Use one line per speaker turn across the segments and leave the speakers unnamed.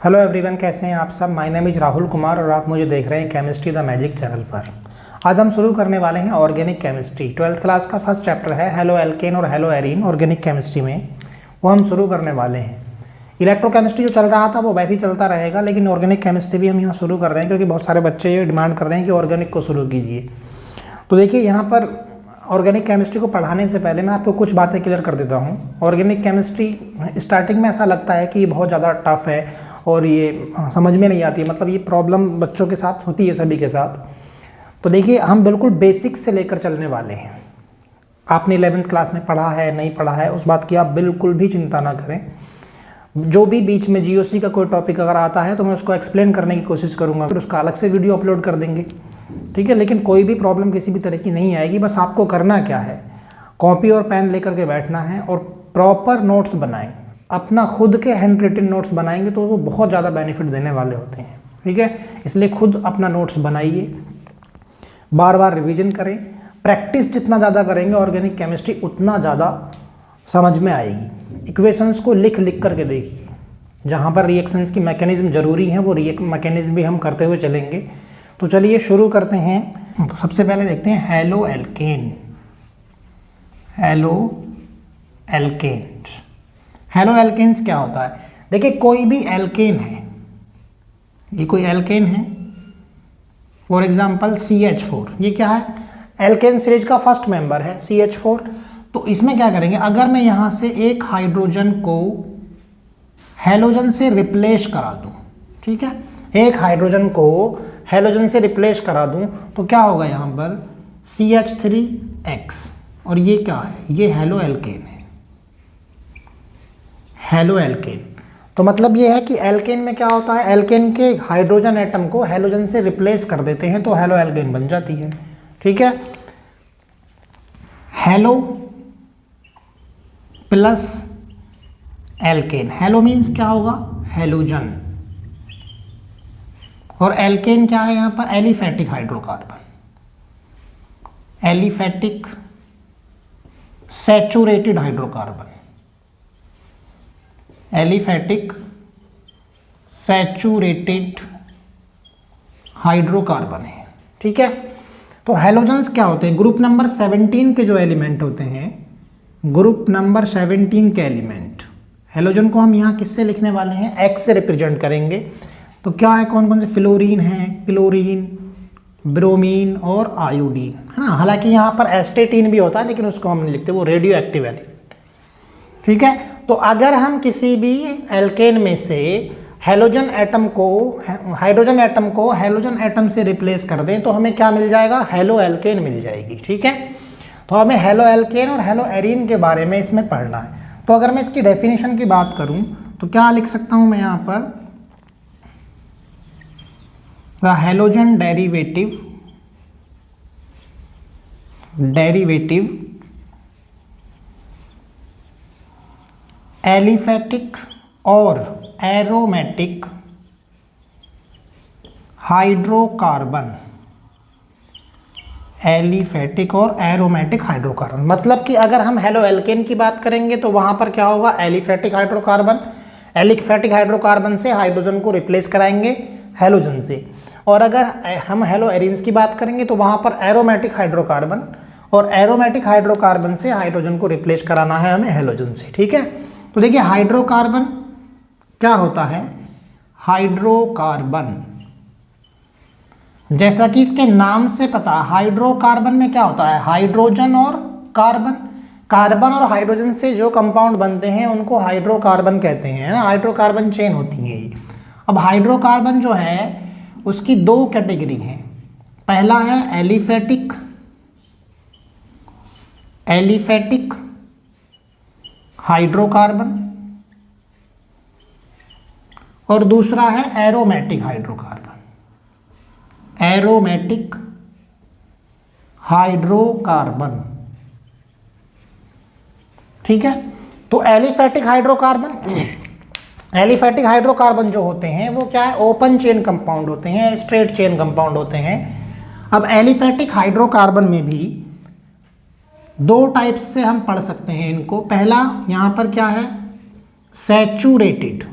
Hello everyone, कैसे हैं आप सब। My name is Rahul Kumar और आप मुझे देख रहे हैं केमिस्ट्री द मैजिक चैनल पर। आज हम शुरू करने वाले हैं ऑर्गेनिक केमिस्ट्री। 12th क्लास का फर्स्ट चैप्टर है हेलो एल्केन और हेलो एरीन ऑर्गेनिक केमिस्ट्री में, वो हम शुरू करने वाले हैं। इलेक्ट्रोकेमिस्ट्री जो चल रहा था वो वैसे ही चलता रहेगा, लेकिन ऑर्गेनिक केमिस्ट्री भी हम यहाँ शुरू कर रहे हैं क्योंकि बहुत सारे बच्चे ये डिमांड कर रहे हैं कि ऑर्गेनिक को शुरू कीजिए। तो देखिए, यहाँ पर ऑर्गेनिक केमिस्ट्री को पढ़ाने से पहले मैं आपको कुछ बातें क्लियर कर देता हूँ। ऑर्गेनिक केमिस्ट्री स्टार्टिंग में ऐसा लगता है कि ये बहुत ज़्यादा टफ है और ये समझ में नहीं आती है, मतलब ये प्रॉब्लम बच्चों के साथ होती है, सभी के साथ। तो देखिए, हम बिल्कुल बेसिक्स से लेकर चलने वाले हैं। आपने 11th क्लास में पढ़ा है नहीं पढ़ा है, उस बात की आप बिल्कुल भी चिंता ना करें। जो भी बीच में जीओसी का कोई टॉपिक अगर आता है तो मैं उसको एक्सप्लेन करने की कोशिश करूँगा, फिर उसका अलग से वीडियो अपलोड कर देंगे, ठीक है। लेकिन कोई भी प्रॉब्लम किसी भी तरह की नहीं आएगी। बस आपको करना क्या है, कॉपी और पेन लेकर के बैठना है और प्रॉपर नोट्स बनाएं। अपना खुद के हैंड रिटन नोट्स बनाएंगे तो वो बहुत ज़्यादा बेनिफिट देने वाले होते हैं, ठीक है। इसलिए खुद अपना नोट्स बनाइए, बार बार रिवीजन करें। प्रैक्टिस जितना ज़्यादा करेंगे ऑर्गेनिक केमिस्ट्री उतना ज़्यादा समझ में आएगी। इक्वेशंस को लिख लिख करके देखिए, जहाँ पर रिएक्शंस की मैकेनिज्म जरूरी हैं वो मैकेनिज्म भी हम करते हुए चलेंगे। तो चलिए शुरू करते हैं। तो सबसे पहले देखते हैं haloalkane. Haloalkanes. Haloalkanes क्या होता है? देखिए, कोई भी एल्केन है, ये कोई एल्केन है, फॉर एग्जांपल CH4, ये क्या है? एल्केन सीरीज का फर्स्ट मेंबर है CH4। तो इसमें क्या करेंगे, अगर मैं यहां से एक हाइड्रोजन को हेलोजन से रिप्लेस करा दूं, ठीक है, एक हाइड्रोजन को हेलोजन से रिप्लेस करा दूं तो क्या होगा, यहां पर CH3X, और ये क्या है, ये हेलो एल्केन है। हेलो एल्केन तो मतलब ये है कि एल्केन में क्या होता है, एल्केन के हाइड्रोजन एटम को हेलोजन से रिप्लेस कर देते हैं तो हेलो एल्केन बन जाती है, ठीक है। Halo plus alkane, halo means क्या होगा, हेलोजन, और एल्केन क्या है, यहां पर aliphatic hydrocarbon, aliphatic saturated hydrocarbon, aliphatic saturated hydrocarbon है, ठीक है। तो हेलोजन्स क्या होते हैं, ग्रुप नंबर 17 के जो एलिमेंट होते हैं, ग्रुप नंबर 17 के एलिमेंट, हेलोजन को हम यहाँ किससे लिखने वाले हैं, X से रिप्रेजेंट करेंगे। तो क्या है, कौन कौन से, फ्लोरीन है, क्लोरीन, ब्रोमीन और आयोडीन, है ना। हालांकि यहाँ पर एस्टेटीन भी होता है लेकिन उसको हम नहीं लिखते, वो रेडियो एक्टिव एलिमेंट, ठीक है। तो अगर हम किसी भी एल्केन में से हेलोजन एटम को, हाइड्रोजन एटम को हेलोजन एटम से रिप्लेस कर दें तो हमें क्या मिल जाएगा, हेलो एल्केन मिल जाएगी, ठीक है। तो हमें हेलो एल्केन और हेलो एरीन के बारे में इसमें पढ़ना है। तो अगर मैं इसकी डेफिनेशन की बात करूं तो क्या लिख सकता हूं मैं यहां पर, द हेलोजन डेरिवेटिव एलिफेटिक और एरोमेटिक हाइड्रोकार्बन, एलिफेटिक और एरोमेटिक हाइड्रोकार्बन, मतलब कि अगर हम हेलो एल्केन की बात करेंगे तो वहां पर क्या होगा, एलिफेटिक हाइड्रोकार्बन, एलिफेटिक हाइड्रोकार्बन से हाइड्रोजन को रिप्लेस कराएंगे हेलोजन से। और अगर हम हेलो एरीन्स की बात करेंगे तो वहां पर एरोमेटिक हाइड्रोकार्बन, और एरोमेटिक हाइड्रोकार्बन से हाइड्रोजन को रिप्लेस कराना है हमें हेलोजन से, ठीक है। तो देखिए, हाइड्रोकार्बन क्या होता है, हाइड्रोकार्बन जैसा कि इसके नाम से पता है, हाइड्रोकार्बन में क्या होता है, हाइड्रोजन और कार्बन, कार्बन और हाइड्रोजन से जो कंपाउंड बनते हैं उनको हाइड्रोकार्बन कहते हैं ना, हाइड्रोकार्बन चेन होती है ये। अब हाइड्रोकार्बन जो है उसकी दो कैटेगरी हैं, पहला है एलिफेटिक हाइड्रोकार्बन और दूसरा है एरोमेटिक हाइड्रोकार्बन, एरोमेटिक हाइड्रोकार्बन, ठीक है। तो एलिफेटिक हाइड्रोकार्बन जो होते हैं वो क्या है, ओपन चेन कंपाउंड होते हैं, स्ट्रेट चेन कंपाउंड होते हैं। अब एलिफेटिक हाइड्रोकार्बन में भी दो टाइप्स से हम पढ़ सकते हैं इनको। पहला यहां पर क्या है, सैचुरेटेड,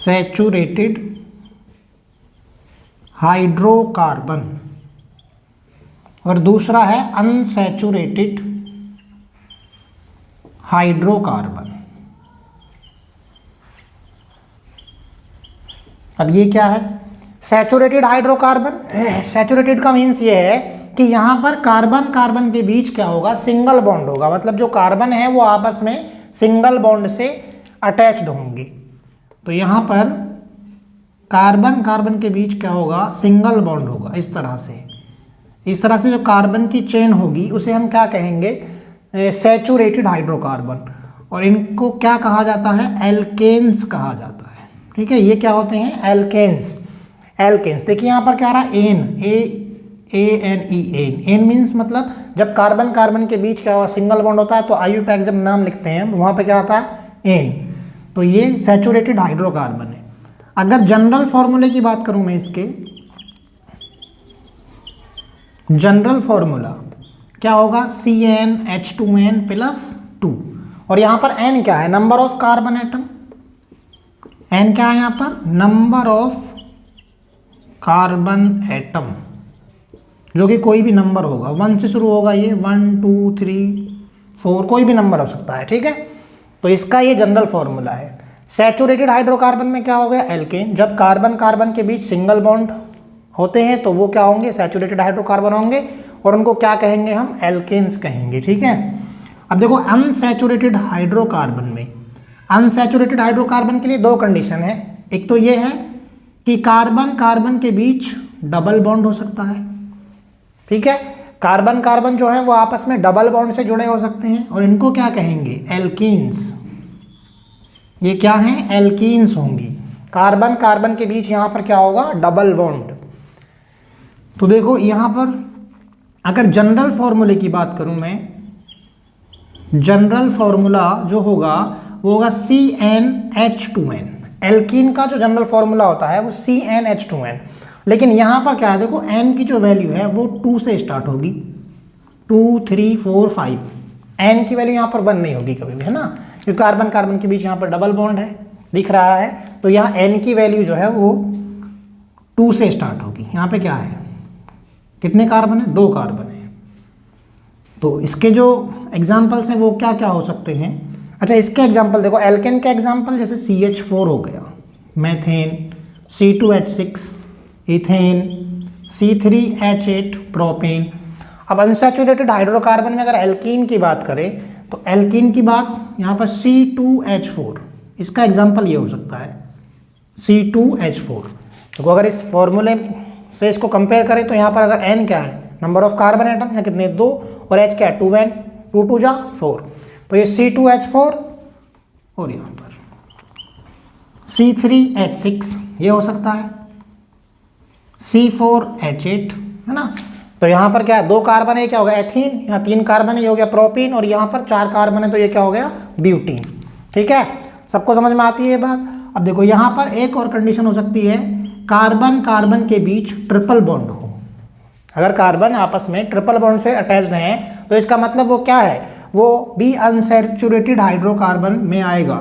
सैचुरेटेड हाइड्रोकार्बन और दूसरा है अनसैचुरेटेड हाइड्रोकार्बन। अब ये क्या है? Saturated hydrocarbon. सैचुरेटेड का मीन्स ये है कि यहाँ पर कार्बन कार्बन के बीच क्या होगा? सिंगल बॉन्ड होगा, मतलब जो कार्बन है वो आपस में सिंगल बॉन्ड से अटैच्ड होंगे। तो यहाँ पर कार्बन कार्बन के बीच क्या होगा? सिंगल बॉन्ड होगा। इस तरह से जो कार्बन की चेन होगी उसे हम क्या कहेंगे? Saturated hydrocarbon. और इनको क्या कहा जाता है? एल्केन्स कहा जाता है। ठीक है, ये क्या होते हैं? एल्केन्स। एल्केन्स देखिए यहाँ पर क्या आ रहा है? एन एन मीन्स मतलब जब कार्बन कार्बन के बीच क्या होगा? सिंगल बॉन्ड होता है तो IUPAC जब नाम लिखते हैं वहाँ पे क्या आता है? एन। तो ये सैचुरेटेड हाइड्रोकार्बन है। अगर जनरल फॉर्मूले की बात करूँ मैं, इसके जनरल फॉर्मूला क्या होगा? CnH2n+2। और यहाँ पर n क्या है? Number of carbon atom. n क्या है यहाँ पर? नंबर ऑफ कार्बन एटम, जो कि कोई भी नंबर होगा, 1 से शुरू होगा। ये 1 2 3 4 कोई भी नंबर हो सकता है। ठीक है, तो इसका ये जनरल फॉर्मूला है। सैचुरेटेड हाइड्रोकार्बन में क्या हो गया? एल्केन। जब कार्बन कार्बन के बीच सिंगल बॉन्ड होते हैं तो वो क्या होंगे? सैचुरेटेड हाइड्रोकार्बन होंगे और उनको क्या कहेंगे हम? एल्केन्स कहेंगे। ठीक है, अब देखो अनसैचुरेटेड हाइड्रोकार्बन में, अनसैचुरेटेड हाइड्रोकार्बन के लिए दो कंडीशन है। एक तो ये है कि कार्बन कार्बन के बीच डबल बॉन्ड हो सकता है। ठीक है, कार्बन कार्बन जो है वो आपस में डबल बॉन्ड से जुड़े हो सकते हैं और इनको क्या कहेंगे? एल्कीन्स। ये क्या हैं? एल्कीन्स होंगी। कार्बन कार्बन के बीच यहाँ पर क्या होगा? Double bond. तो देखो यहाँ पर अगर जनरल फॉर्मूले की बात करूं मैं, जनरल फॉर्मूला जो होगा वो होगा CnH2n। एल्कीन का जो जनरल फॉर्मूला होता है वो CnH2n। लेकिन यहाँ पर क्या है? देखो n की जो वैल्यू है वो 2 से स्टार्ट होगी। 2 3 4 5। n की वैल्यू यहाँ पर 1 नहीं होगी कभी भी, है ना, क्योंकि कार्बन कार्बन के बीच यहाँ पर डबल बॉन्ड है, दिख रहा है। तो यहाँ n की वैल्यू जो है वो 2 से स्टार्ट होगी। यहाँ पे क्या है? कितने कार्बन है? 2 कार्बन है। तो इसके जो एग्जाम्पल्स हैं वो क्या क्या हो सकते हैं? अच्छा, इसके एग्जाम्पल देखो, एल्केन के एग्जाम्पल जैसे CH4 हो गया, methane, C2H6 ethane, C3H8 propane. अब अनसैचुरेटेड हाइड्रोकार्बन में अगर एल्कीन की बात करें तो एल्कीन की बात यहाँ पर C2H4, इसका एग्जाम्पल ये हो सकता है C2H4। तो अगर इस फॉर्मूले से इसको कंपेयर करें तो यहाँ पर अगर n क्या है? नंबर ऑफ कार्बन एटम है कितने? 2, और h क्या है? 2n, 2 2 जा 4। तो ये C2H4 और यहाँ पर C3H6 ये हो सकता है, C4H8, है ना। तो यहाँ पर क्या है? 2 कार्बन है, क्या हो गया? एथीन। यहाँ 3 कार्बन है, ये हो गया प्रोपीन। और यहाँ पर 4 कार्बन है तो ये क्या हो गया? ब्यूटीन। ठीक है, सबको समझ में आती है बात। अब देखो यहाँ पर एक और कंडीशन हो सकती है, कार्बन कार्बन के बीच ट्रिपल बॉन्ड हो। अगर कार्बन आपस में ट्रिपल बॉन्ड से अटैच्ड हैं तो इसका मतलब वो क्या है? वो भी अनसैचुरेटेड हाइड्रोकार्बन में आएगा।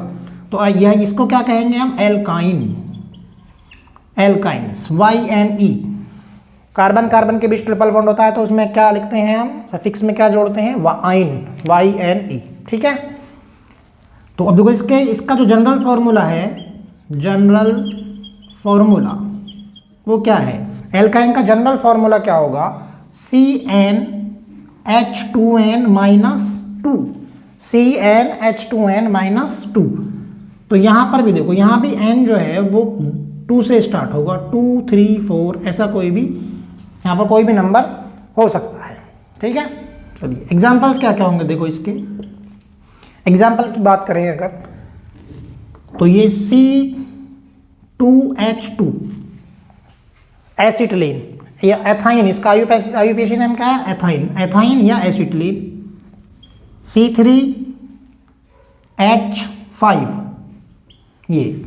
तो यह इसको क्या कहेंगे हम? Alkyne. Alkynes, YNE। Carbon carbon के बीच ट्रिपल बॉन्ड होता है तो उसमें क्या लिखते हैं हम? सफिक्स में क्या जोड़ते हैं? Wine, YNE। ठीक है, तो अब देखो इसका जो जनरल फॉर्मूला है, जनरल फॉर्मूला वो क्या है? एल्काइन का जनरल फॉर्मूला क्या होगा? CnH2n-2। CnH2n-2। तो यहाँ पर भी देखो, यहाँ भी n जो है वो 2 से स्टार्ट होगा। 2 3 4 ऐसा कोई भी यहाँ पर कोई भी नंबर हो सकता है। ठीक है, चलिए एग्जाम्पल्स क्या क्या होंगे देखो इसके। एग्जाम्पल की बात करें अगर तो ये C2H2 एसिटिलीन या एथाइन, इसका IUPAC नेम क्या है? एथाइन, एथाइन या एसिटिलीन। C3H5 ये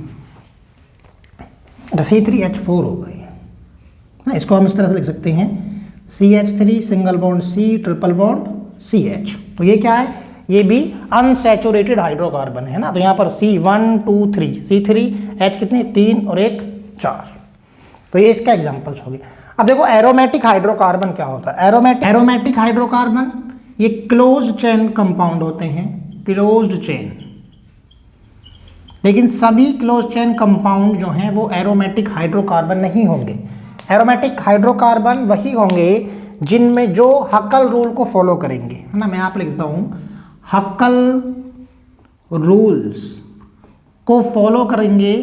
C3H4 हो गई ना, इसको हम इस तरह से लिख सकते हैं CH3 single bond C triple bond CH। तो ये क्या है? ये भी अनसैचुरेटेड हाइड्रोकार्बन है ना। तो यहाँ पर C1 2 3 C3H कितने 3 और 1 4। तो ये इसका एग्जांपल्स हो गए। अब देखो एरोमेटिक हाइड्रोकार्बन क्या होता है। एरोमेटिक हाइड्रोकार्बन ये क्लोज्ड चेन कंपाउंड होते हैं, क्लोज्ड चेन। लेकिन सभी क्लोज्ड चेन कंपाउंड जो हैं वो एरोमेटिक हाइड्रोकार्बन नहीं होंगे। एरोमेटिक हाइड्रोकार्बन वही होंगे जिनमें जो हक्कल रूल को फॉलो करेंगे, है ना। मैं यहाँ पे लिखता हूँ हक्कल रूल्स को फॉलो करेंगे,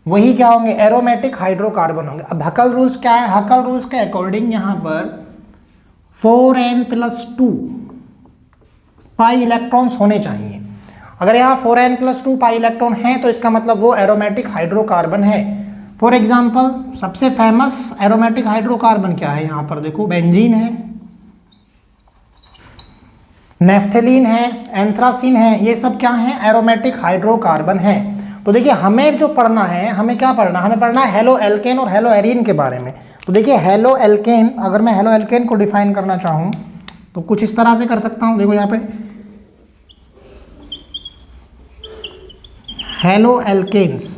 वही क्या होंगे, एरोमेटिक हाइड्रोकार्बन होंगे। अब हक्कल रूल्स क्या है, हक्कल रूल्स के अकॉर्डिंग यहाँ पर 4n+2 पाई इलेक्ट्रॉन्स होने चाहिए। अगर यहाँ 4n+2 पाई इलेक्ट्रॉन है तो इसका मतलब वो एरोमेटिक हाइड्रोकार्बन है। फॉर एग्जाम्पल सबसे फेमस एरोमेटिक हाइड्रोकार्बन क्या है, यहाँ पर देखो बेंजीन है, नेफ्थेलीन है, एंथ्रासीन है, ये सब क्या है, एरोमेटिक हाइड्रोकार्बन है। तो देखिए हमें जो पढ़ना है, हमें क्या पढ़ना, हमें पढ़ना है हेलो एल्केन और हेलो एरीन के बारे में। तो देखिए हेलो एल्केन, अगर मैं हेलो एल्केन को डिफाइन करना चाहूँ तो कुछ इस तरह से कर सकता हूँ। देखो यहाँ पे हेलो एल्केन्स,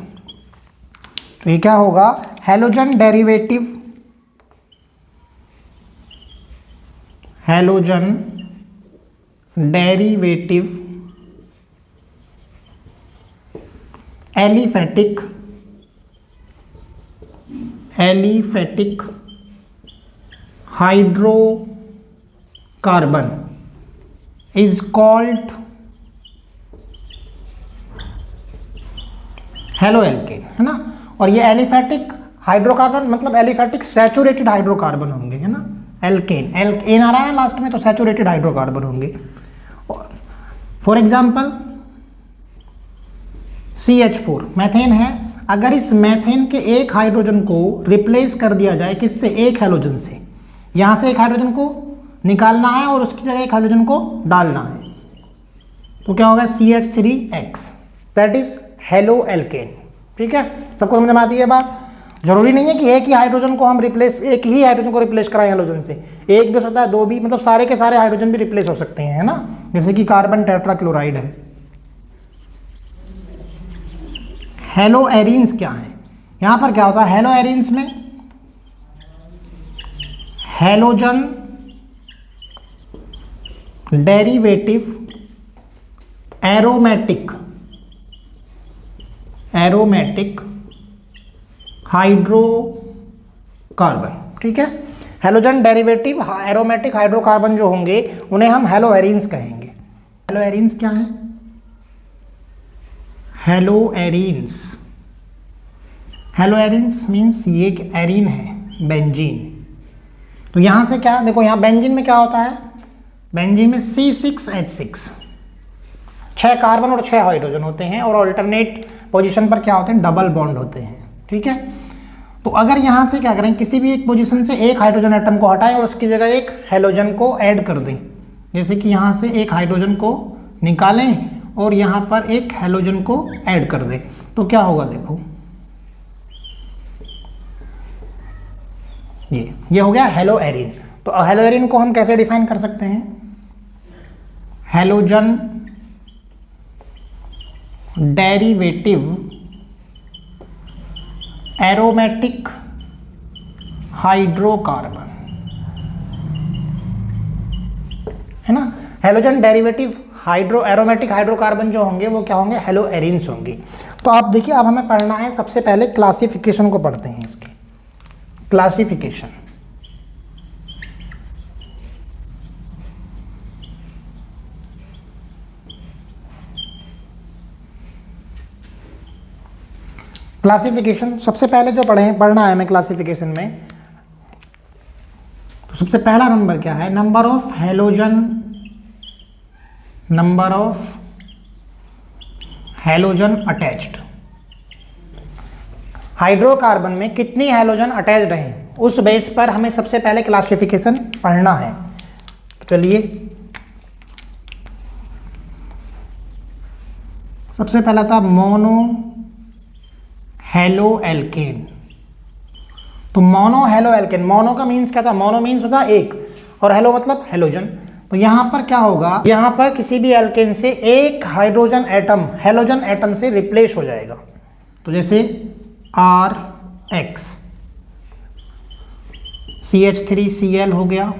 तो ये क्या होगा, halogen derivative, halogen derivative aliphatic hydrocarbon is called halo alkane, है ना। और ये एलिफेटिक हाइड्रोकार्बन मतलब एलिफेटिक सैचुरेटेड हाइड्रोकार्बन होंगे, है ना। एल्केन, एन आ रहा है लास्ट में, तो सैचुरेटेड हाइड्रोकार्बन होंगे। फॉर एग्जाम्पल CH4 मैथेन है, अगर इस मैथेन के एक हाइड्रोजन को रिप्लेस कर दिया जाए किससे, एक हेलोजन से, यहां से एक हाइड्रोजन को निकालना है और उसकी जगह एक हाइड्रोजन को डालना है, तो क्या होगा CH3X, that is halo alkane. ठीक है, सबको समझ में आती है बात। जरूरी नहीं है कि एक ही हाइड्रोजन को हम रिप्लेस, एक ही हाइड्रोजन को रिप्लेस कराएं हेलोजन से, एक भी हो सकता है, दो भी, मतलब सारे के सारे हाइड्रोजन भी रिप्लेस हो सकते हैं, है ना। जैसे कि कार्बन टेट्राक्लोराइड है। हेलो एरीन्स क्या है, यहां पर क्या होता है, हेलो एरीन्स में हेलोजन डेरिवेटिव एरोमेटिक हाइड्रोकार्बन। ठीक है, हेलोजन डेरिवेटिव एरोमेटिक हाइड्रोकार्बन जो होंगे उन्हें हम हेलो एरीन्स कहेंगे। हेलो एरीन्स क्या है, हेलो एरीन्स मीन्स ये एक एरीन है, बेंजीन। तो यहां से क्या, देखो यहां बेंजीन में क्या होता है, बेंजीन में C6H6 6 कार्बन और 6 हाइड्रोजन होते हैं, और अल्टरनेट पोजीशन पर क्या होते हैं, डबल बॉन्ड होते हैं। ठीक है, तो अगर यहां से क्या करें, किसी भी एक पोजीशन से एक हाइड्रोजन एटम को हटाएं और उसकी जगह एक हेलोजन को ऐड कर दें, जैसे कि यहां से एक हाइड्रोजन को निकालें और यहां पर एक हेलोजन को ऐड कर दें, तो क्या होगा, देखो ये हो गया हेलो एरीन। तो हेलो एरीन को हम कैसे डिफाइन कर सकते हैं, हेलोजन डेरिवेटिव एरोमेटिक हाइड्रोकार्बन, है ना। हेलोजन डेरिवेटिव एरोमेटिक हाइड्रोकार्बन जो होंगे वो क्या होंगे, हेलो एरीन्स होंगे। तो आप देखिए, अब हमें पढ़ना है, सबसे पहले क्लासिफिकेशन को पढ़ते हैं, इसके क्लासिफिकेशन। क्लासिफिकेशन सबसे पहले जो पढ़ना है हमें क्लासिफिकेशन में, तो सबसे पहला नंबर क्या है, number of halogen attached. Hydrocarbon में कितनी हेलोजन अटैच्ड हैं, उस बेस पर हमें सबसे पहले क्लासिफिकेशन पढ़ना है। चलिए, सबसे पहला था मोनो हेलो एल्केन। तो मोनो हेलो एल्केन, मोनो का मीन्स क्या था, मोनो मीन्स होता एक, और हेलो मतलब हेलोजन। तो यहाँ पर क्या होगा, यहाँ पर किसी भी एल्केन से एक हाइड्रोजन एटम हेलोजन एटम से रिप्लेस हो जाएगा। तो जैसे RX CH3Cl हो गया,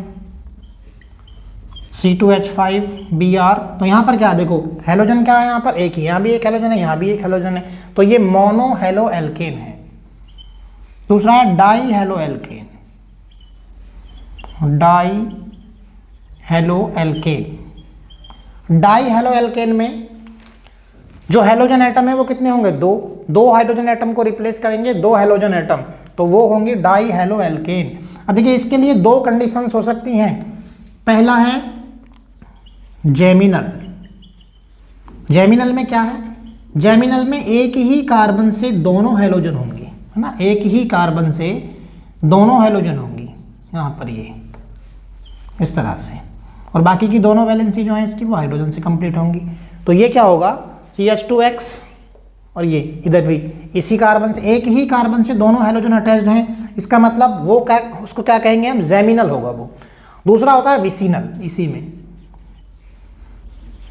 C2H5Br। तो यहाँ पर क्या देखो हेलोजन क्या है, यहाँ पर एक ही, यहाँ भी एक हेलोजन है, यहाँ भी एक हेलोजन है, तो ये मोनो हेलो एल्केन है। दूसरा है die halo alkene, die halo alkene. Die halo alkane में जो हेलोजन एटम है वो कितने होंगे, दो हाइड्रोजन एटम को रिप्लेस करेंगे, दो हेलोजन एटम, तो वो होंगे डाई हेलो एल्केन। अब देखिए इसके लिए दो कंडीशंस हो सकती हैं। पहला है जेमिनल। जेमिनल में क्या है, जेमिनल में एक ही कार्बन से दोनों हेलोजन होंगे, है ना, एक ही कार्बन से दोनों हेलोजन होंगी, यहाँ पर ये इस तरह से, और बाकी की दोनों वैलेंसी जो है इसकी वो हाइड्रोजन से कंप्लीट होंगी। तो ये क्या होगा CH2X, और ये इधर भी इसी कार्बन से, एक ही कार्बन से दोनों हेलोजन अटैच्ड हैं, इसका मतलब वो क्या, उसको क्या कहेंगे हम, जेमिनल होगा वो। दूसरा होता है विसिनल, इसी में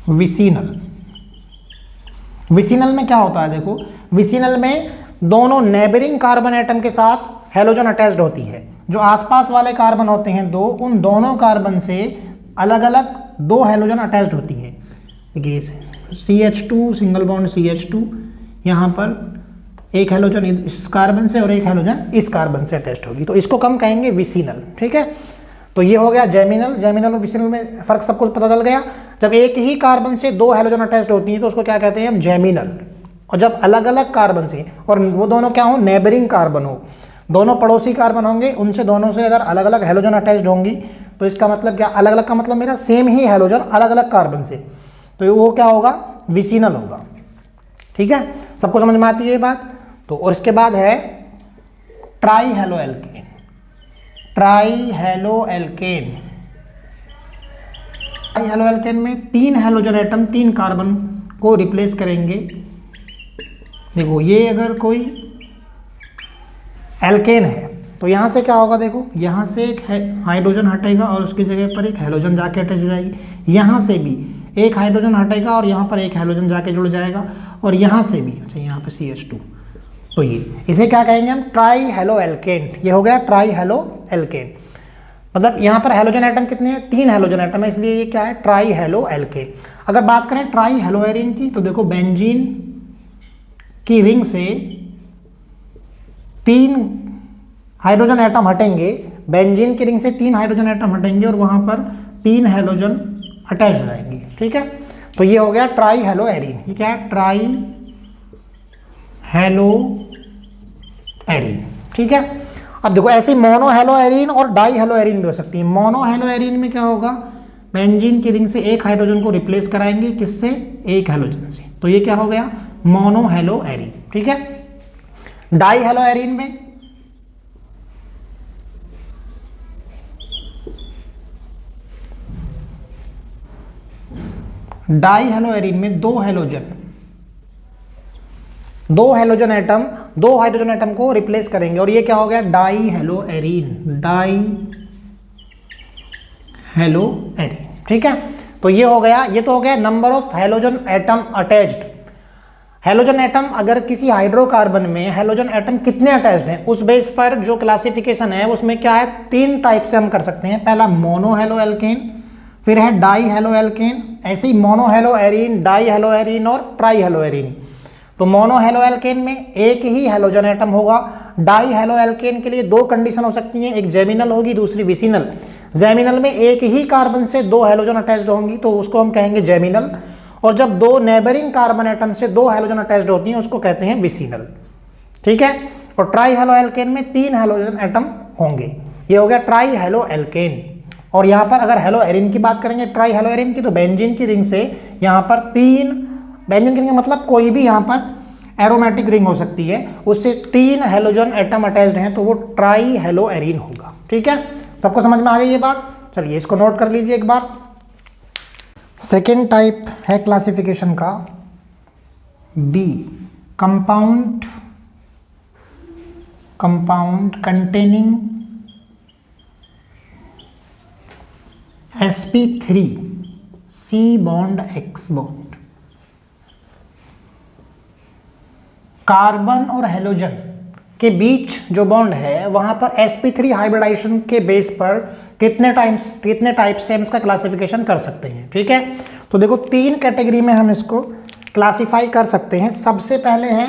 विसिनल। विसिनल में क्या होता है देखो, विसिनल में दोनों नेबरिंग कार्बन एटम के साथ हेलोजन अटैच्ड होती है, जो आसपास वाले कार्बन होते हैं दो, उन दोनों कार्बन से अलग अलग दो हेलोजन अटैच्ड होती है। देखिए CH2 सिंगल बॉन्ड CH2, यहाँ पर एक हेलोजन इस कार्बन से और एक हेलोजन इस कार्बन से अटैच्ड होगी, तो इसको हम कहेंगे विसिनल। ठीक है, तो ये हो गया जेमिनल। जेमिनल और विसिनल में फर्क सबको पता चल गया। जब एक ही कार्बन से दो हेलोजन अटैच्ड होती हैं तो उसको क्या कहते हैं हम, जेमिनल। और जब अलग अलग कार्बन से, और वो दोनों क्या हो, नेबरिंग कार्बन हो, दोनों पड़ोसी कार्बन होंगे, उनसे दोनों से अगर अलग अलग हेलोजन अटैच्ड होंगी तो इसका मतलब क्या, अलग अलग का मतलब मेरा सेम ही हेलोजन अलग अलग कार्बन से, तो वो क्या होगा, विसिनल होगा। ठीक है, सबको समझ में आती है ये बात। तो और इसके बाद है try halo alkane. Try halo alkane, try hello alkane में तीन हेलोजन एटम तीन कार्बन को रिप्लेस करेंगे। देखो ये अगर कोई एल्केन है तो यहाँ से क्या होगा, देखो यहाँ से एक हाइड्रोजन हटेगा और उसकी जगह पर एक हेलोजन जाके अटैच हो जाएगी, यहाँ से भी एक हाइड्रोजन हटेगा और यहाँ पर एक हेलोजन जाके जुड़ जाएगा, और यहाँ से भी, अच्छा यहाँ पे CH2। तो ये इसे क्या कहेंगे हम, ट्राई हेलो एल्केन। ये हो गया ट्राई हेलो एल्केन। मतलब यहाँ पर हेलोजन एटम कितने हैं, तीन हेलोजन एटम है, इसलिए ये क्या है, ट्राई हेलो एल्केन। अगर बात करें ट्राई हेलो एरीन की, तो देखो बेंजीन की रिंग से तीन हाइड्रोजन एटम हटेंगे, बेंजीन की रिंग से तीन हाइड्रोजन एटम हटेंगे और वहां पर तीन हेलोजन अटैच हो जाएंगे। ठीक है, तो ये हो गया ट्राई हेलो एरीन। ये क्या है, ट्राई हेलो एरीन। ठीक है, अब देखो ऐसे मोनो हेलो एरीन और डाई हेलो एरीन भी हो सकती है। मोनो हेलो एरीन में क्या होगा, बेंजीन की रिंग से एक हाइड्रोजन को रिप्लेस कराएंगे, किससे, एक हेलोजन से, तो ये क्या हो गया, मोनो हेलो एरीन। ठीक है, डाई हेलो एरीन में डाई हेलो एरीन में दो हेलोजन एटम दो हाइड्रोजन एटम को रिप्लेस करेंगे, और ये क्या हो गया, die halo arene. Di halo arene. ठीक है, तो ये हो गया, ये तो हो गया number of halogen atom attached. Halogen atom अगर किसी हाइड्रोकार्बन में हेलोजन एटम कितने अटैच्ड हैं उस बेस पर जो क्लासिफिकेशन है उसमें क्या है, तीन टाइप से हम कर सकते हैं। पहला मोनो हेलो एल्केन, फिर है डाई हेलो एल्केन, ऐसे ही mono halo arene, di halo arene और ट्राई हेलो एरीन। तो मोनो हेलो एल्केन में एक ही हेलोजन एटम होगा। डाई हेलो एल्केन के लिए दो कंडीशन हो सकती हैं, एक जेमिनल होगी दूसरी विसिनल। जेमिनल में एक ही कार्बन से दो हेलोजन अटैच्ड होंगी तो उसको हम कहेंगे जेमिनल, और जब दो नेबरिंग कार्बन एटम से दो हेलोजन अटैच्ड होती हैं उसको कहते हैं विसिनल। ठीक है, और ट्राई हेलो एल्केन में तीन हेलोजन एटम होंगे। ये हो गया ट्राई हेलो एल्केन। और यहाँ पर अगर हेलो एरीन की बात करेंगे, ट्राई हेलो एरीन की, तो बेंजीन की रिंग से यहाँ पर तीन, बेंजीन की रिंग मतलब कोई भी यहाँ पर एरोमेटिक रिंग हो सकती है, उससे तीन हेलोजन एटम अटैच्ड हैं तो वो ट्राई हेलो एरीन होगा। ठीक है, सबको समझ में आ गई ये बात। चलिए इसको नोट कर लीजिए एक बार। सेकेंड टाइप है क्लासिफिकेशन का B, compound containing sp3 C bond X bond, carbon और हेलोजन के बीच जो बॉन्ड है वहां पर sp3 हाइब्रिडाइजेशन के बेस पर कितने टाइप से हम इसका क्लासिफिकेशन कर सकते हैं। ठीक है, तो देखो 3 कैटेगरी में हम इसको क्लासिफाई कर सकते हैं। सबसे पहले है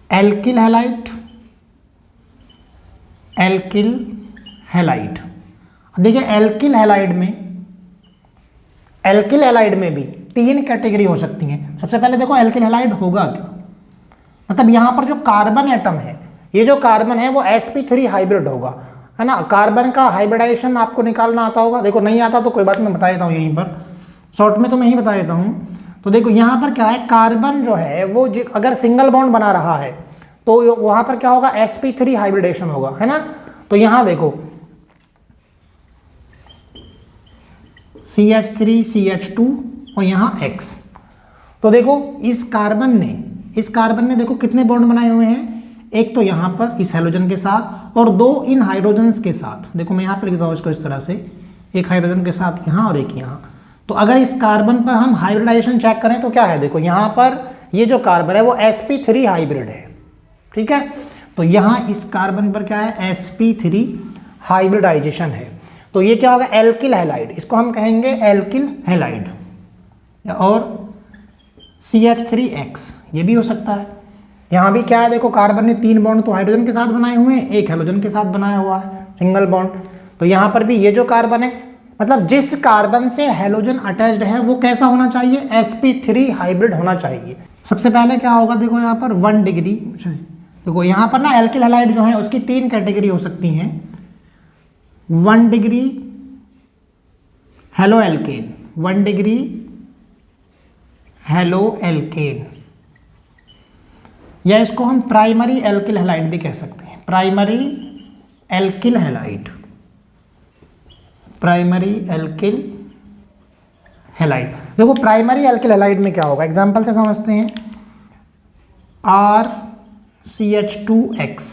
एल्किल हैलाइड, एल्किल हैलाइड। देखिए एल्किल हैलाइड में भी 3 कैटेगरी हो सकती हैं। सबसे पहले देखो एल्किल हैलाइड होगा क्या, मतलब यहां पर जो कार्बन एटम है, ये जो कार्बन है वो sp3 हाइब्रिड होगा, है ना। कार्बन का हाइब्रिडाइजेशन आपको निकालना आता होगा, देखो नहीं आता तो कोई बात नहीं, बता देता हूँ यहीं पर शॉर्ट में, तो मैं ही बता देता हूँ। तो देखो यहाँ पर क्या है, कार्बन जो है वो अगर सिंगल बॉन्ड बना रहा है तो वहां पर क्या होगा, sp3 हाइब्रिडेशन होगा, है ना। तो यहां देखो CH3 CH2 और यहां X। तो देखो इस कार्बन ने देखो कितने बॉन्ड बनाए हुए हैं, एक तो यहां पर इस हाइड्रोजन के साथ और 2 इन हाइड्रोजन्स के साथ। देखो मैं यहां पर लिखता हूं इसको इस तरह से, एक हाइड्रोजन के साथ यहां और एक यहां। तो अगर इस कार्बन पर हम हाइब्रिडाइजेशन चेक करें तो क्या है, देखो यहां पर ये जो कार्बन है वो sp3 हाइब्रिड है। ठीक है, तो यहां इस कार्बन पर क्या है, sp3 हाइब्रिडाइजेशन है। तो ये क्या होगा, एल्किल हैलाइड, इसको हम कहेंगे एल्किल हैलाइड। और CH3X ये भी हो सकता है। यहां भी क्या है, देखो कार्बन ने 3 बॉन्ड तो हाइड्रोजन के साथ बनाए हुए हैं, एक हेलोजन के साथ बनाया हुआ है सिंगल बॉन्ड। तो यहां पर भी ये जो कार्बन है, मतलब जिस कार्बन से हेलोजन अटैच्ड है वो कैसा होना चाहिए, sp3 हाइब्रिड होना चाहिए। सबसे पहले क्या होगा, देखो यहाँ पर 1 डिग्री, देखो यहाँ पर ना एल्किल हैलाइड जो है उसकी 3 कैटेगरी हो सकती हैं। 1 degree halo alkane, 1 degree halo alkane, या इसको हम प्राइमरी एल्किल हैलाइड भी कह सकते हैं, primary alkyl halide, primary alkyl halide. देखो प्राइमरी एल्किल हैलाइड में क्या होगा, एग्जांपल से समझते हैं। RCH2X,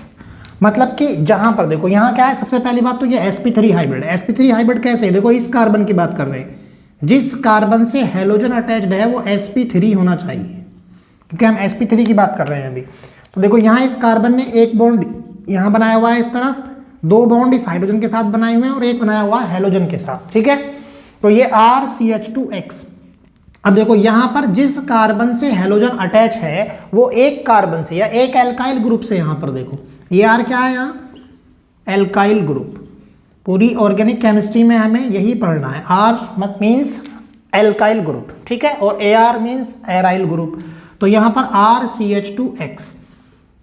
मतलब कि जहां पर देखो यहाँ क्या है, सबसे पहली बात तो ये sp3 हाइब्रिड है। sp3 हाइब्रिड कैसे है, देखो इस कार्बन की बात कर रहे हैं, जिस कार्बन से हेलोजन अटैच्ड है वो sp3 होना चाहिए, क्योंकि हम sp3 की बात कर रहे हैं अभी। तो देखो यहाँ इस कार्बन ने एक बॉन्ड यहाँ बनाया हुआ है इस तरफ, 2 बॉन्ड इस हाइड्रोजन के साथ बनाए हुए हैं और एक बनाया हुआ है हेलोजन के साथ। ठीक है, तो ये RCH2X। अब देखो यहां पर जिस कार्बन से हेलोजन अटैच है वो एक कार्बन से या एक एल्काइल ग्रुप से, यहां पर देखो ये R क्या है, यहाँ एल्काइल ग्रुप। पूरी ऑर्गेनिक केमिस्ट्री में हमें यही पढ़ना है, R मीन्स एल्काइल ग्रुप, ठीक है, और AR मीन्स एराइल ग्रुप। तो यहां पर RCH2X,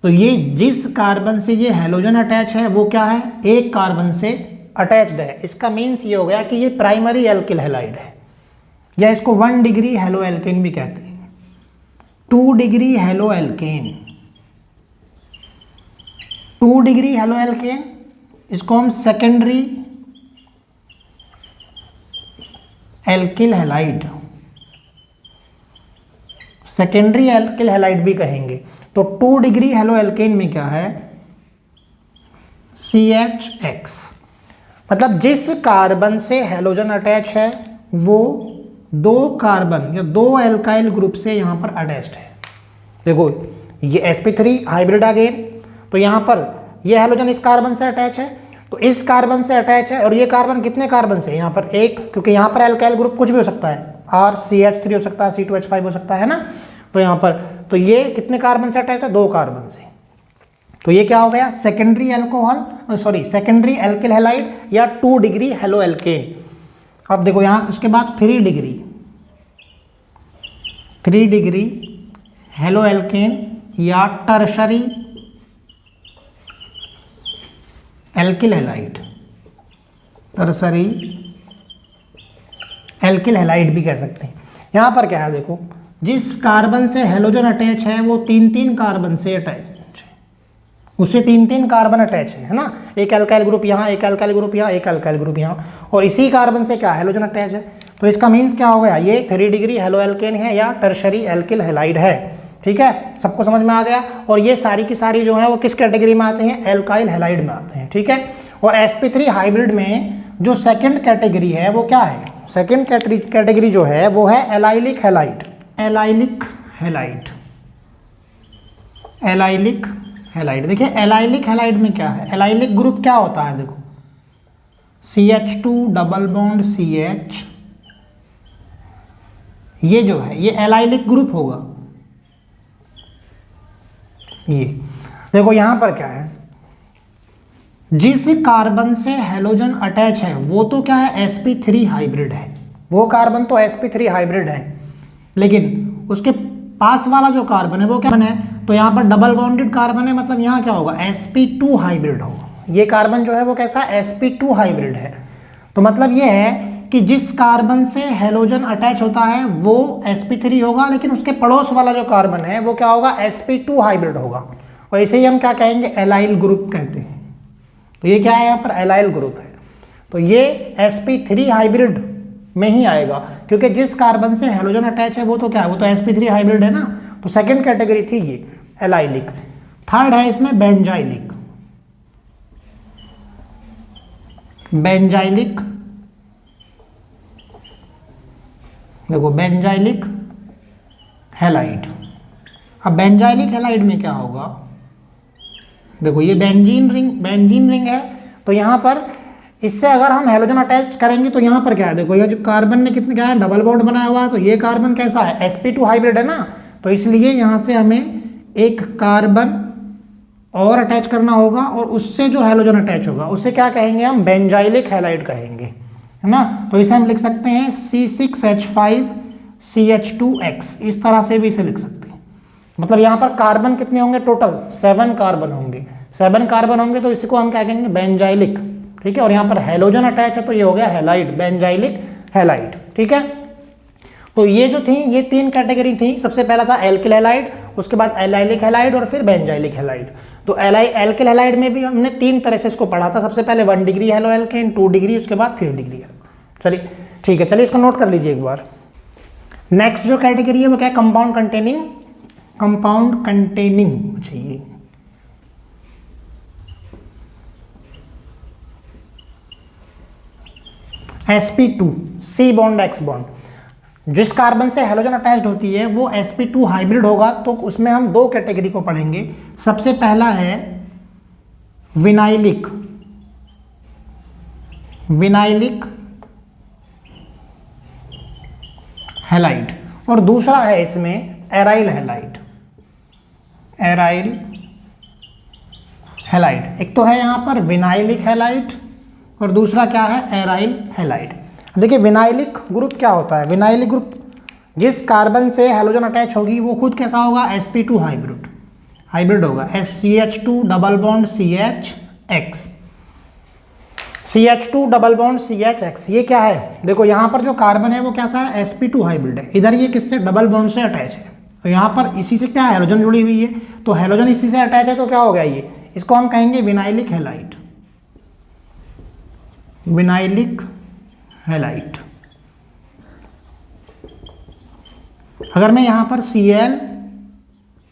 तो ये जिस कार्बन से ये हेलोजन अटैच है वो क्या है, एक कार्बन से अटैच्ड है। इसका मीन्स ये हो गया कि ये प्राइमरी एल्किल हैलाइड है, या इसको 1 डिग्री हेलो एल्केन भी कहते हैं, 2 degree halo alkane, 2 degree halo alkane, इसको हम secondary alkyl halide, secondary alkyl halide भी कहेंगे। तो 2 डिग्री हेलो एल्केन में क्या है, CHX, मतलब जिस कार्बन से हेलोजन अटैच है वो 2 कार्बन या 2 एल्काइल ग्रुप से यहां पर अटैच्ड है। देखो ये sp3 हाइब्रिड अगेन, तो यहां पर ये हेलोजन इस कार्बन से अटैच है, तो इस कार्बन से अटैच है, और ये कार्बन कितने कार्बन से, यहां पर एक, क्योंकि यहां पर एल्काइल ग्रुप कुछ भी हो सकता है, RCH3 हो सकता है, C2H5 हो सकता है ना। तो यहां पर तो ये कितने कार्बन से अटैच है, 2 कार्बन से। तो ये क्या हो गया, secondary alcohol, sorry secondary alkyl halide या 2 डिग्री हेलो एल्केन। अब देखो यहां उसके बाद 3 डिग्री हेलो एल्केन या tertiary alkyl halide, tertiary alkyl halide भी कह सकते हैं। यहां पर क्या है, देखो जिस कार्बन से हेलोजन अटैच है वो 3-3 कार्बन से अटैच है, उससे 3-3 कार्बन अटैच है ना, एक एल्काइल ग्रुप यहाँ, एक एल्काइल ग्रुप यहाँ, एक एल्काइल ग्रुप यहाँ, और इसी कार्बन से क्या हेलोजन अटैच है। तो इसका मीन्स क्या हो गया, ये 3 डिग्री हेलो एल्केन है या टर्शरी एल्किल हैलाइड है। ठीक है, सबको समझ में आ गया। और ये सारी की सारी जो है वो किस कैटेगरी में आते हैं, एल्काइल हैलाइड में आते हैं। ठीक है, और sp3 हाइब्रिड में जो सेकंड कैटेगरी है वो क्या है? सेकंड कैटेगरी जो है वो है allylic halide. Allylic halide, allylic halide. देखिए एलाइलिक हैलाइड में क्या है, एलाइलिक ग्रुप क्या होता है, देखो CH2 डबल बॉन्ड CH, ये जो है ये एलाइलिक ग्रुप होगा। ये देखो यहां पर क्या है, जिस कार्बन से हेलोजन अटैच है वो तो क्या है, sp3 हाइब्रिड है, वो कार्बन तो sp3 हाइब्रिड है, लेकिन उसके पास वाला जो कार्बन है वो क्या है, तो यहाँ पर डबल बॉन्डेड कार्बन है, मतलब यहाँ क्या होगा, sp2 हाइब्रिड होगा। ये कार्बन जो है वो कैसा है, sp2 हाइब्रिड है। तो मतलब ये है कि जिस कार्बन से हेलोजन अटैच होता है वो sp3 होगा, लेकिन उसके पड़ोस वाला जो कार्बन है वो क्या होगा, sp2 हाइब्रिड होगा, और इसे ही हम क्या कहेंगे, एलाइल ग्रुप कहते हैं। तो ये क्या है, यहाँ पर एलाइल ग्रुप है, तो ये sp3 हाइब्रिड में ही आएगा, क्योंकि जिस कार्बन से हेलोजन अटैच है वो तो क्या है, वो तो sp3 हाइब्रिड है ना। तो सेकंड कैटेगरी थी ये एलाइलिक। थर्ड है इसमें बेंजाइलिक। बेंजाइलिक, देखो बेंजाइलिक हैलाइड। अब बेंजाइलिक हैलाइड में क्या होगा, देखो ये बेंजीन रिंग है, तो यहाँ पर इससे अगर हम हेलोजन अटैच करेंगे तो यहाँ पर क्या है, देखो ये जो कार्बन ने कितने क्या है, डबल बॉन्ड बनाया हुआ है, तो ये कार्बन कैसा है, sp2 हाइब्रिड है ना, तो इसलिए यहाँ से हमें एक कार्बन और अटैच करना होगा, और उससे जो हेलोजन अटैच होगा उसे क्या कहेंगे हम, बेंजाइलिक हैलाइड कहेंगे, है ना। तो इसे हम लिख सकते हैं C6H5CH2X, इस तरह से भी इसे लिख सकते हैं। मतलब यहाँ पर कार्बन कितने होंगे, टोटल 7 कार्बन होंगे, 7 कार्बन होंगे, तो इसको हम क्या कहेंगे, बेंजाइलिक, ठीक है। और यहाँ पर हेलोजन अटैच है तो ये हो गया हैलाइड, बेंजाइलिक हैलाइड, ठीक है। तो ये जो थी ये 3 कैटेगरी थी। सबसे पहला था एल्किल हैलाइड, उसके बाद एलाइलिक हैलाइड और फिर बेंजाइलिक हैलाइड। तो एल्किल हैलाइड में भी हमने 3 तरह से इसको पढ़ा था। सबसे पहले 1 डिग्री हेलो एल्केन, 2 डिग्री, उसके बाद 3 डिग्री। चलिए ठीक है, चलिए इसको नोट कर लीजिए एक बार। नेक्स्ट जो कैटेगरी है वो क्या है, कंपाउंड कंटेनिंग। कंपाउंड कंटेनिंग चाहिए, sp2 C bond X bond. जिस कार्बन से हेलोजन अटैच्ड होती है वो sp2 हाइब्रिड होगा, तो उसमें हम 2 कैटेगरी को पढ़ेंगे। सबसे पहला है विनाइलिक, विनाइलिक हैलाइड, और दूसरा है इसमें एराइल हैलाइड, एराइल हैलाइड। एक तो है यहां पर विनाइलिक हैलाइड और दूसरा क्या है, एराइल हैलाइड। देखिए विनाइलिक ग्रुप क्या होता है, विनाइलिक ग्रुप जिस कार्बन से हेलोजन अटैच होगी वो खुद कैसा होगा, sp2 हाइब्रिड होगा, CH2 double bond CHX, CH2 double bond CHX। ये क्या है, देखो यहाँ पर जो कार्बन है वो कैसा है, sp2 हाइब्रिड है, इधर ये किससे, डबल बॉन्ड से अटैच है, तो यहाँ पर इसी से क्या है, हेलोजन जुड़ी हुई है, तो हेलोजन इसी से अटैच है, तो क्या हो गया ये, इसको हम कहेंगे विनाइलिक हैलाइड, विनाइलिक हैलाइड। अगर मैं यहाँ पर Cl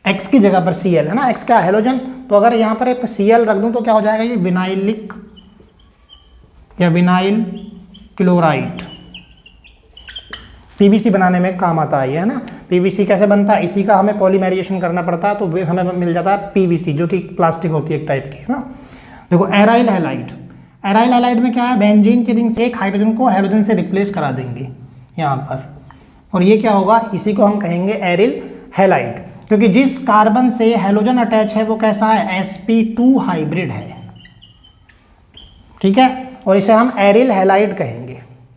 X की जगह पर Cl है ना, X क्या हेलोजन, तो अगर यहाँ पर एक Cl रख दूं तो क्या हो जाएगा, ये विनाइलिक या विनाइल क्लोराइड। पीवीसी बनाने में काम आता है, है ना। पीवीसी कैसे बनता है, इसी का हमें पॉलीमराइजेशन करना पड़ता है, तो हमें मिल जाता है पीवीसी, जो कि प्लास्टिक होती है एक टाइप की, है ना। देखो एराइल हैलाइड, एराइल हैलाइड में क्या है, बेंजीन के रिंग से एक हाइड्रोजन को हेलोजन से रिप्लेस करा देंगे यहाँ पर, और ये क्या होगा, इसी को हम कहेंगे एरिल हैलाइड, क्योंकि जिस कार्बन से हेलोजन अटैच है वो कैसा है, sp2 हाइब्रिड है, ठीक है, और इसे हम एरिल हैलाइड कहेंगे,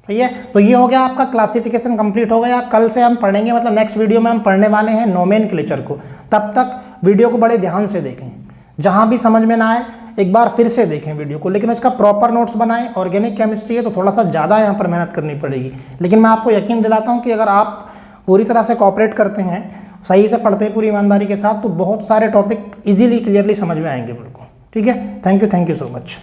ठीक है। तो ये हो गया आपका क्लासिफिकेशन कंप्लीट हो गया। कल से हम पढ़ेंगे, मतलब नेक्स्ट वीडियो में हम पढ़ने वाले हैं नोमेनक्लेचर को। तब तक वीडियो को बड़े ध्यान से देखें, जहाँ भी समझ में ना आए एक बार फिर से देखें वीडियो को, लेकिन उसका प्रॉपर नोट्स बनाएं। ऑर्गेनिक केमिस्ट्री है तो थोड़ा सा ज़्यादा यहाँ पर मेहनत करनी पड़ेगी, लेकिन मैं आपको यकीन दिलाता हूँ कि अगर आप पूरी तरह से कॉपरेट करते हैं, सही से पढ़ते हैं पूरी ईमानदारी के साथ, तो बहुत सारे टॉपिक इजीली क्लियरली समझ में आएंगे बिल्कुल, ठीक है। Thank you so much.